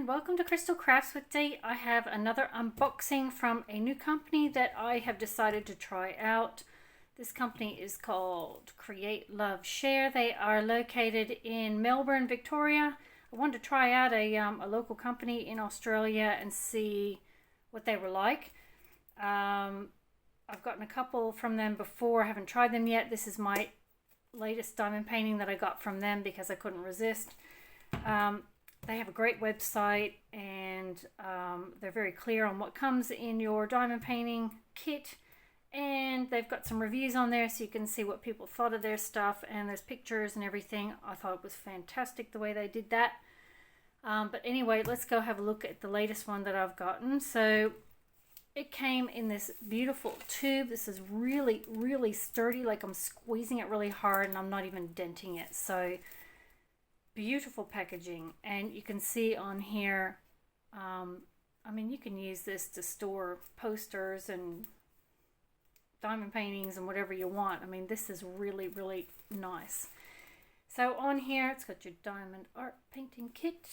and welcome to Crystal Crafts with Dee. I have another unboxing from a new company that I have decided to try out. This company is called CreateLoveShare. They are located in Melbourne, Victoria. I wanted to try out a local company in Australia and see what they were like. I've gotten a couple from them before. I haven't tried them yet. This is my latest diamond painting that I got from them because I couldn't resist. They have a great website, and they're very clear on what comes in your diamond painting kit, and they've got some reviews on there so you can see what people thought of their stuff, and there's pictures and everything. I thought it was fantastic the way they did that. But anyway, let's go have a look at the latest one that I've gotten. So it came in this beautiful tube. This is really, really sturdy, like I'm squeezing it really hard and I'm not even denting it. So beautiful packaging, and you can see on here, I mean, you can use this to store posters and diamond paintings and whatever you want. I mean, this is really, really nice. So on here, it's got your diamond art painting kit,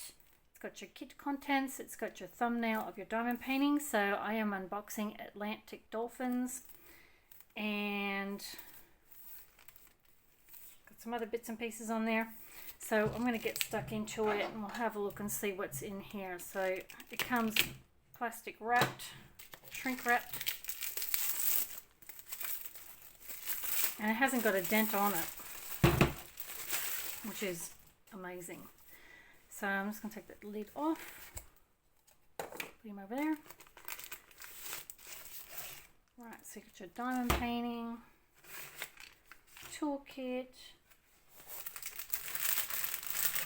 it's got your kit contents, it's got your thumbnail of your diamond painting. So I am unboxing Atlantic Dolphins, and got some other bits and pieces on there. So I'm going to get stuck into it and we'll have a look and see what's in here. So it comes plastic wrapped, shrink wrapped, and it hasn't got a dent on it, which is amazing. So I'm just going to take the lid off, put him over there. Right, so you got your diamond painting, toolkit,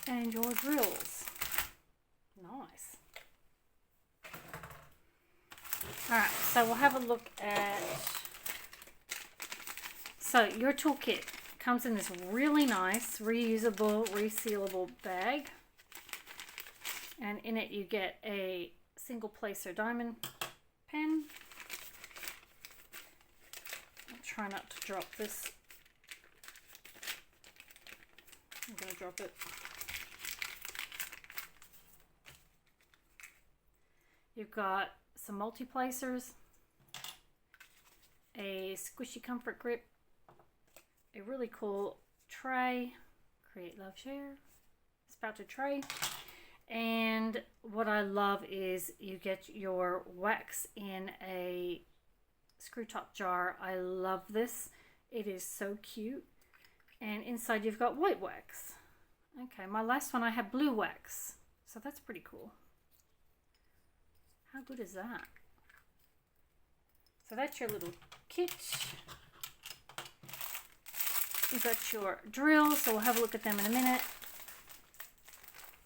and your drills. Nice. Alright, so we'll have a look at, so your toolkit comes in this really nice reusable, resealable bag, and in it you get a single placer diamond pen. I'll try not to drop this. I'm going to drop it. You've got some multi-placers, a squishy comfort grip, a really cool tray, CreateLoveShare, spouted tray, and what I love is you get your wax in a screw top jar. I love this. It is so cute. And inside you've got white wax. Okay, my last one I had blue wax, so that's pretty cool. How good is that? So that's your little kit. You've got your drills, so we'll have a look at them in a minute.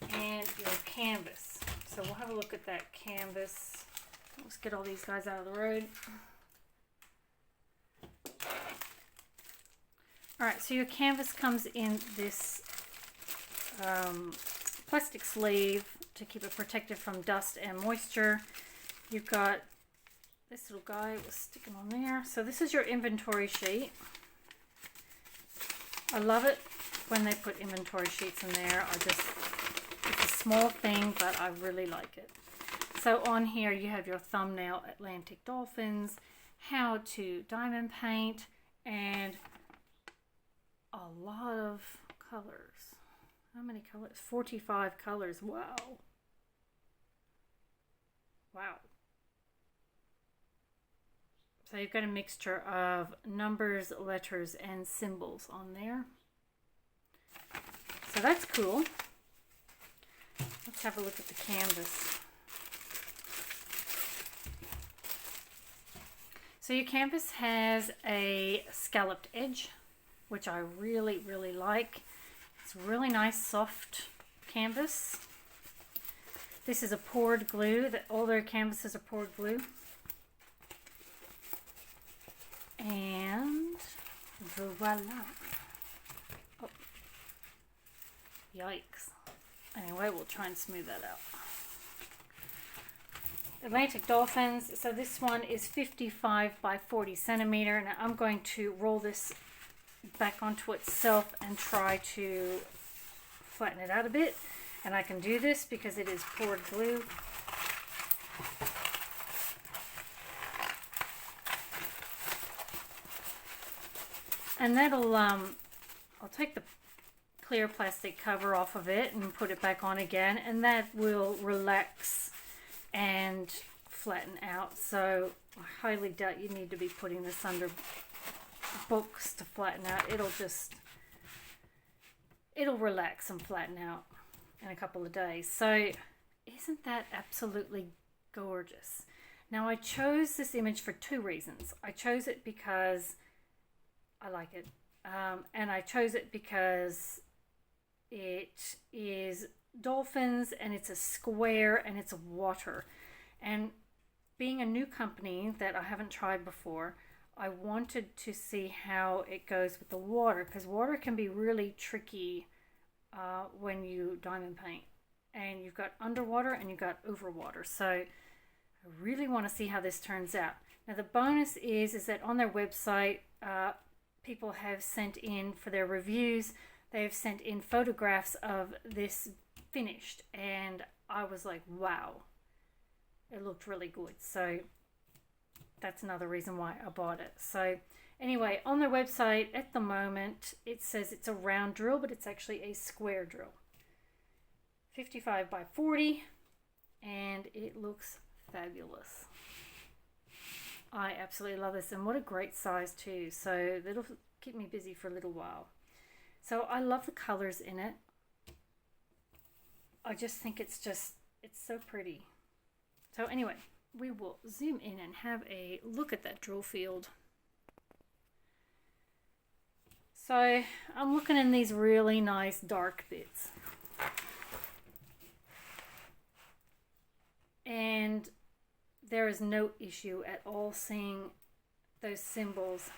And your canvas. So we'll have a look at that canvas. Let's get all these guys out of the road. Alright, so your canvas comes in this plastic sleeve to keep it protected from dust and moisture. You've got this little guy was sticking on there. So this is your inventory sheet. I love it when they put inventory sheets in there. It's a small thing, but I really like it. So on here you have your thumbnail, Atlantic Dolphins, how to diamond paint, and a lot of colors. How many colors? 45 colors. Wow. Wow. So you've got a mixture of numbers, letters, and symbols on there. So that's cool. Let's have a look at the canvas. So your canvas has a scalloped edge, which I really, really like. It's really nice, soft canvas. This is a poured glue. All their canvases are poured glue. And voila. Oh, yikes. Anyway, we'll try and smooth that out. Atlantic Dolphins. So this one is 55 by 40 centimeter. Now I'm going to roll this back onto itself and try to flatten it out a bit. And I can do this because it is poured glue. And that'll, I'll take the clear plastic cover off of it and put it back on again, and that will relax and flatten out. So I highly doubt you need to be putting this under books to flatten out. It'll relax and flatten out in a couple of days. So isn't that absolutely gorgeous? Now I chose this image for two reasons. I chose it because I like it, and I chose it because it is dolphins and it's a square and it's water. And being a new company that I haven't tried before, I wanted to see how it goes with the water, because water can be really tricky when you diamond paint, and you've got underwater and you've got overwater. So I really want to see how this turns out. Now the bonus is that on their website, people have sent in for their reviews, they've sent in photographs of this finished, and I was like, wow, it looked really good. So that's another reason why I bought it. So anyway, on their website at the moment, it says it's a round drill, but it's actually a square drill. 55 by 40, and it looks fabulous. I absolutely love this, and what a great size too. So that'll keep me busy for a little while. So I love the colors in it. I just think it's so pretty. So anyway, we will zoom in and have a look at that drill field. So I'm looking in these really nice dark bits. And there is no issue at all seeing those symbols.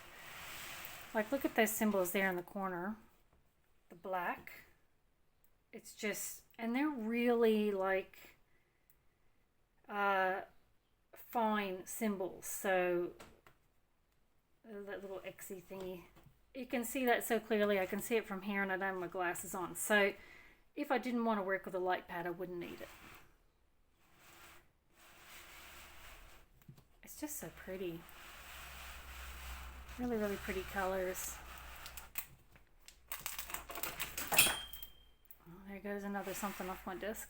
Like, look at those symbols there in the corner. The black. It's just, and they're really like fine symbols. So that little Xy thingy, you can see that so clearly. I can see it from here, and I don't have my glasses on. So if I didn't want to work with a light pad, I wouldn't need it. It's just so pretty. Really, really pretty colors. Oh, there goes another something off my desk.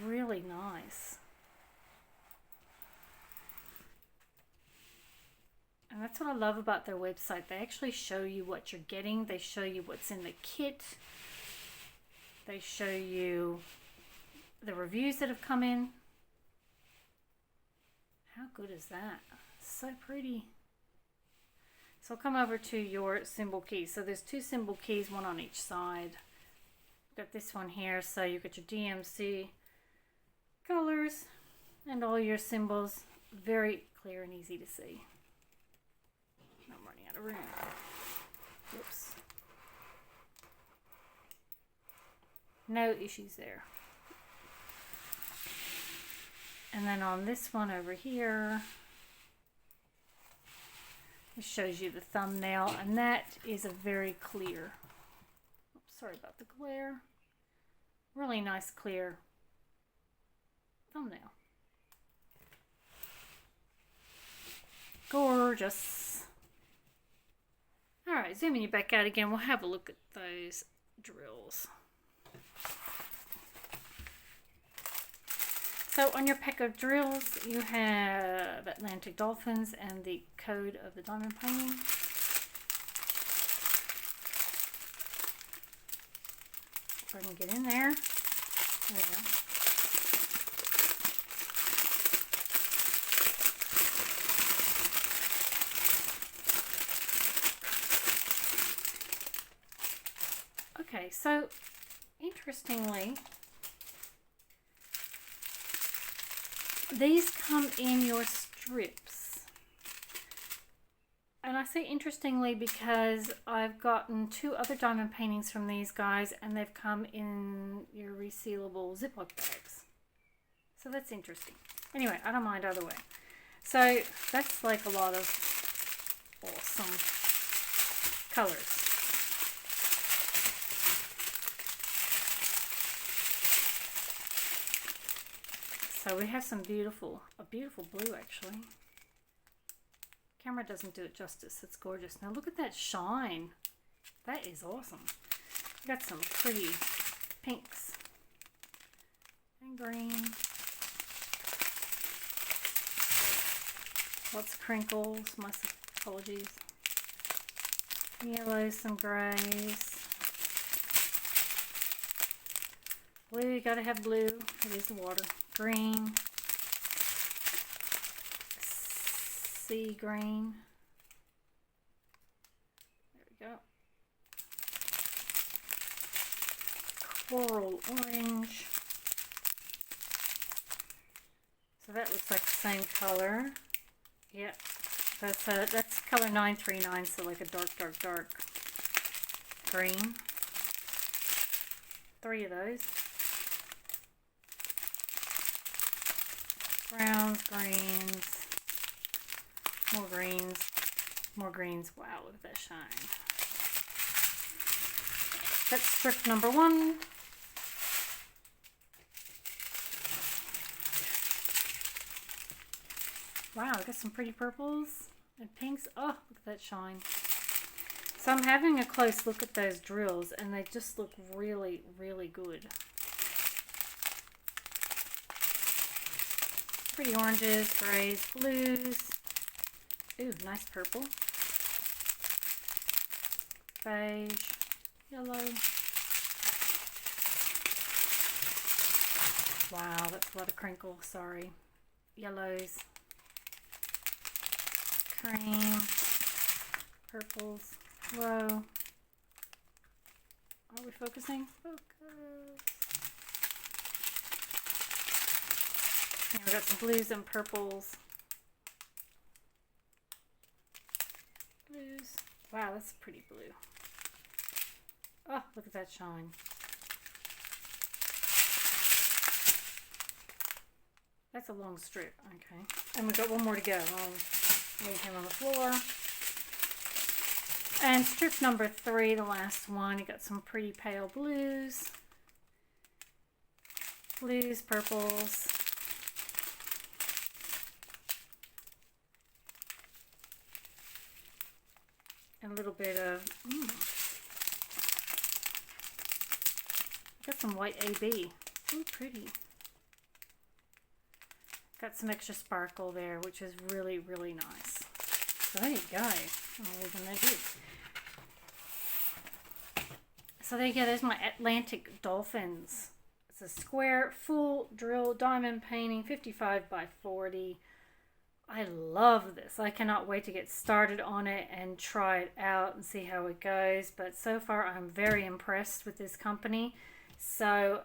Really nice. And that's what I love about their website. They actually show you what you're getting. They show you what's in the kit. They show you the reviews that have come in. How good is that? So pretty. So I'll come over to your symbol keys. So there's two symbol keys, one on each side. Got this one here, so you got your DMC colors and all your symbols. Very clear and easy to see. I'm running out of room. Whoops. No issues there. And then on this one over here, it shows you the thumbnail, and that is a very clear, oops, sorry about the glare, really nice clear thumbnail. Gorgeous. Alright, zooming you back out again, we'll have a look at those drills. So on your pack of drills, you have Atlantic Dolphins and the code of the diamond painting. If I can get in there. There we go. Okay, so interestingly, these come in your strips. And I say interestingly because I've gotten two other diamond paintings from these guys, and they've come in your resealable Ziploc bags. So that's interesting. Anyway, I don't mind either way. So that's like a lot of awesome colors. So we have some a beautiful blue actually. Camera doesn't do it justice. It's gorgeous. Now look at that shine. That is awesome. We got some pretty pinks and green. Lots of crinkles. My apologies. Yellows, some grays. Blue, you gotta have blue. It is water. Green. Sea green. There we go. Coral orange. So that looks like the same color. Yep. That's color 939, so like a dark green. 3 of those. Browns, greens, more greens. Wow, look at that shine. That's strip number 1. Wow, I got some pretty purples and pinks. Oh, look at that shine. So I'm having a close look at those drills and they just look really, really good. Pretty oranges, grays, blues. Ooh, nice purple. Beige, yellow. Wow, that's a lot of crinkle, sorry. Yellows. Cream. Purples. Whoa. Are we focusing? Focus. And we got some blues and purples. Blues. Wow, that's pretty blue. Oh, look at that shine. That's a long strip. Okay. And we've got one more to go. I'll leave him on the floor. And strip number 3, the last one. You got some pretty pale blues. Blues, purples. And a little bit of, got some white AB. Ooh, pretty. Got some extra sparkle there, which is really, really nice. So there you go. I'll leave them there too. So there you go. There's my Atlantic Dolphins. It's a square, full drill diamond painting, 55 by 40. I love this. I cannot wait to get started on it and try it out and see how it goes. But so far, I'm very impressed with this company. So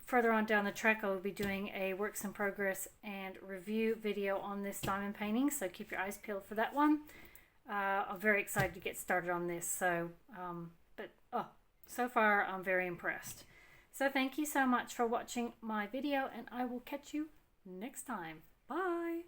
further on down the track, I will be doing a works in progress and review video on this diamond painting. So keep your eyes peeled for that one. I'm very excited to get started on this. So, so far, I'm very impressed. So thank you so much for watching my video, and I will catch you next time. Bye.